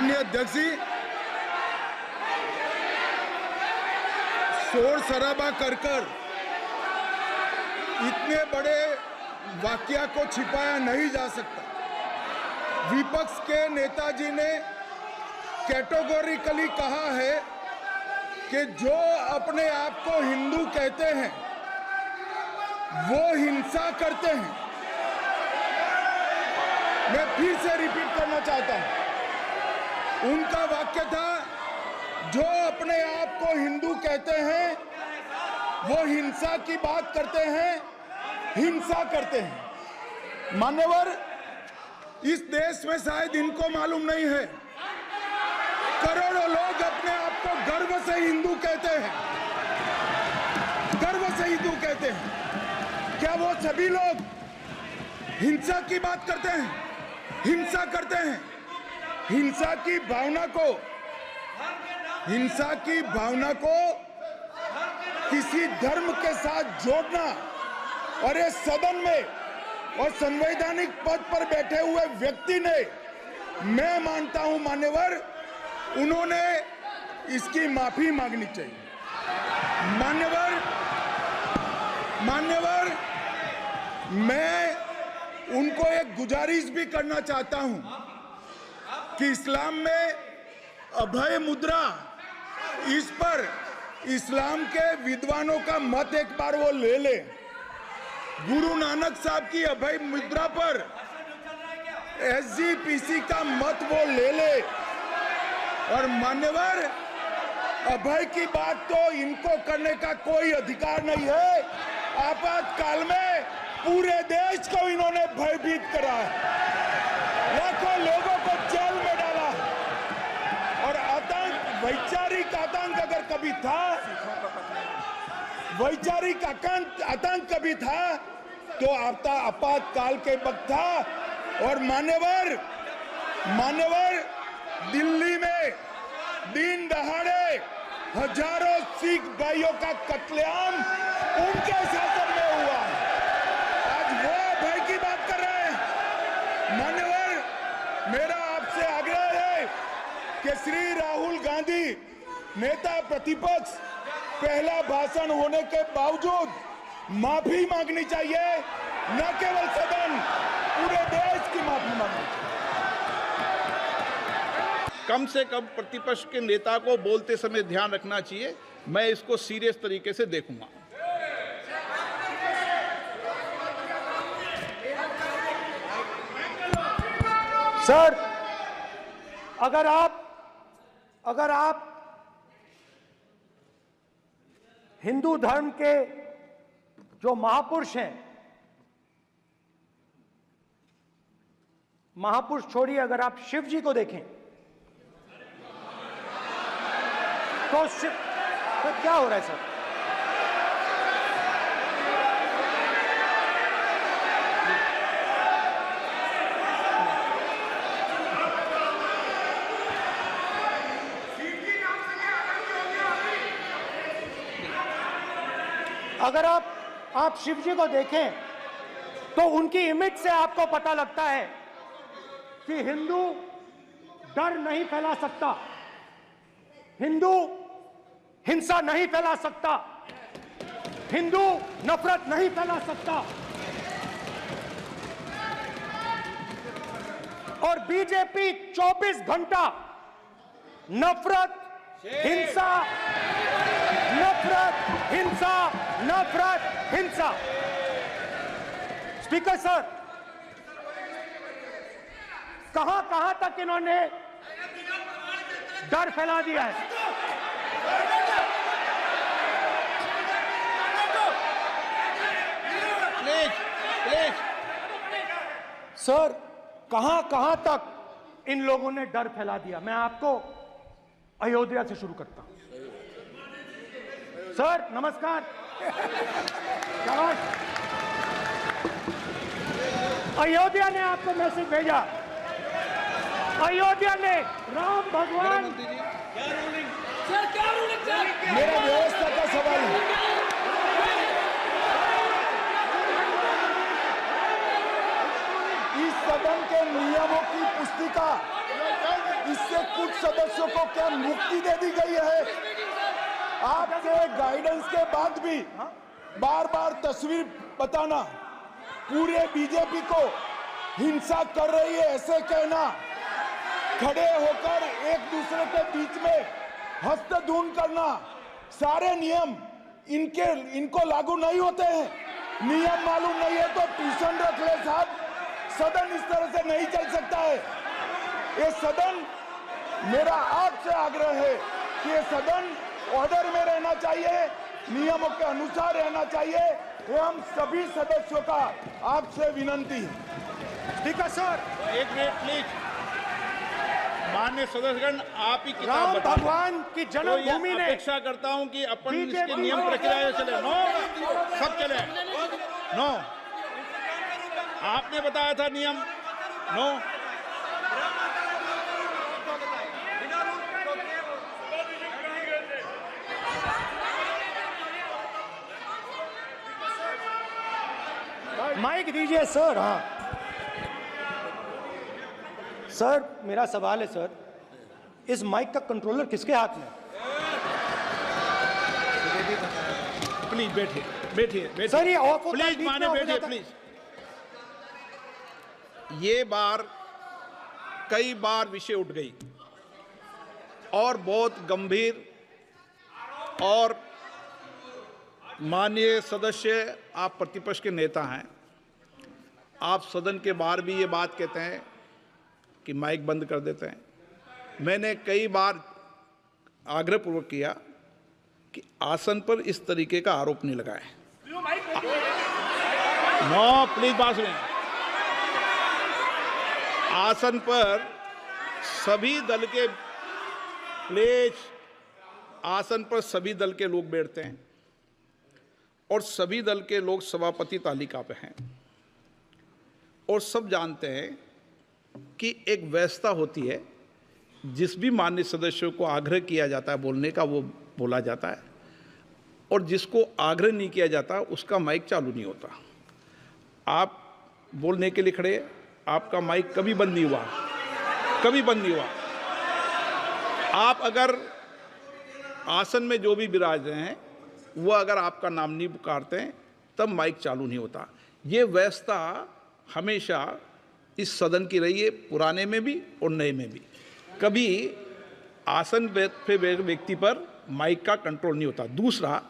माननीय अध्यक्ष जी, शोर शराबा कर इतने बड़े वाकया को छिपाया नहीं जा सकता। विपक्ष के नेताजी ने कैटेगोरिकली कहा है कि जो अपने आप को हिंदू कहते हैं वो हिंसा करते हैं। मैं फिर से रिपीट करना चाहता हूं, उनका वाक्य था, जो अपने आप को हिंदू कहते हैं वो हिंसा की बात करते हैं, हिंसा करते हैं। मान्यवर, इस देश में शायद इनको मालूम नहीं है, करोड़ों लोग अपने आप को गर्व से हिंदू कहते हैं, गर्व से हिंदू कहते हैं। क्या वो सभी लोग हिंसा की बात करते हैं, हिंसा करते हैं? हिंसा की भावना को किसी धर्म के साथ जोड़ना और इस सदन में और संवैधानिक पद पर बैठे हुए व्यक्ति ने, मैं मानता हूं मान्यवर, उन्होंने इसकी माफी मांगनी चाहिए। मान्यवर, मैं उनको एक गुजारिश भी करना चाहता हूं कि इस्लाम में अभय मुद्रा, इस पर इस्लाम के विद्वानों का मत एक बार वो ले ले। गुरु नानक साहब की अभय मुद्रा पर SGPC का मत वो ले ले। और मान्यवर, अभय की बात तो इनको करने का कोई अधिकार नहीं है। आपातकाल में पूरे देश को इन्होंने भयभीत करा है, लाखों लोगों को जेल में डाला और आतंक, वैचारिक आतंक अगर कभी था, वैचारिक आतंक कभी था तो आपातकाल के वक्त था। और मान्यवर, दिल्ली में दिन दहाड़े हजारों सिख भाइयों का कत्लेआम उनके शासन में हुआ। आज वो भय की बात कर रहे हैं। मान्यवर, मेरा आपसे आग्रह है कि श्री राहुल गांधी, नेता प्रतिपक्ष, पहला भाषण होने के बावजूद माफी मांगनी चाहिए, न केवल सदन, पूरे देश की माफी मांगनी चाहिए। कम से कम प्रतिपक्ष के नेता को बोलते समय ध्यान रखना चाहिए। मैं इसको सीरियस तरीके से देखूंगा। सर, अगर आप हिंदू धर्म के जो महापुरुष हैं, महापुरुष छोड़िए, अगर आप शिव जी को देखें तो क्या हो रहा है सर? अगर आप शिव जी को देखें तो उनकी इमेज से आपको पता लगता है कि हिंदू डर नहीं फैला सकता, हिंदू हिंसा नहीं फैला सकता, हिंदू नफरत नहीं फैला सकता। और बीजेपी 24 घंटा नफरत, हिंसा, नफरत, हिंसा, नफरत, हिंसा। स्पीकर सर, कहां तक इन्होंने डर फैला दिया है? प्लीज सर, कहां तक इन लोगों ने डर फैला दिया? मैं आपको अयोध्या से शुरू करता हूं। सर नमस्कार। अयोध्या ने आपको मैसेज भेजा, अयोध्या ने राम भगवान, मेरा व्यवस्था का सवाल है। इस सदन के नियमों की पुस्तिका इससे कुछ सदस्यों को क्या मुक्ति दे दी गई है? आपके गाइडेंस के बाद भी बार बार तस्वीर बताना, पूरे बीजेपी को हिंसा कर रही है ऐसे कहना, खड़े होकर एक दूसरे के बीच में हस्तधून करना, सारे नियम इनको लागू नहीं होते हैं। नियम मालूम नहीं है तो ट्यूशन रख ले साहब, सदन इस तरह से नहीं चल सकता है। ये सदन, मेरा आपसे आग्रह है कि ये सदन ऑर्डर में रहना चाहिए, नियमों के अनुसार रहना चाहिए। ये हम सभी सदस्यों का आपसे विनंती है। स्पीकर सर, एक मिनट प्लीज। माननीय सदस्यगण, आप ही किताब राम बताएं। भगवान की तो जन्मभूमि ये ने अपेक्षा करता हूं कि अपन बीजेपी इसके नियम प्रक्रिया चले। नो, सब चले। नो, आपने बताया था नियम। नो, माइक दीजिए सर। हाँ सर, मेरा सवाल है सर, इस माइक का कंट्रोलर किसके हाथ में? प्लीज बैठिए, बैठिए, बैठिए। सर, ये ऑफ होता है, प्लीज बीच माने में ऑफ हो बैठिए, जाता है। प्लीज। ये बार कई बार विषय उठ गई और बहुत गंभीर, और माननीय सदस्य, आप प्रतिपक्ष के नेता हैं, आप सदन के बाहर भी ये बात कहते हैं कि माइक बंद कर देते हैं। मैंने कई बार आग्रहपूर्वक किया कि आसन पर इस तरीके का आरोप नहीं लगाएं। नो, प्लीज बात सुनिए। आसन पर सभी दल के, प्लीज, आसन पर सभी दल के लोग बैठते हैं और सभी दल के लोग सभापति तालिका पे हैं, और सब जानते हैं कि एक व्यवस्था होती है, जिस भी माननीय सदस्यों को आग्रह किया जाता है बोलने का वो बोला जाता है, और जिसको आग्रह नहीं किया जाता उसका माइक चालू नहीं होता। आप बोलने के लिए खड़े, आपका माइक कभी बंद नहीं हुआ, कभी बंद नहीं हुआ। आप अगर आसन में जो भी विराज रहे हैं वो अगर आपका नाम नहीं पुकारते हैं तब माइक चालू नहीं होता। ये व्यवस्था हमेशा इस सदन की रही है, पुराने में भी और नए में भी। कभी आसन पे व्यक्ति पर माइक का कंट्रोल नहीं होता। दूसरा,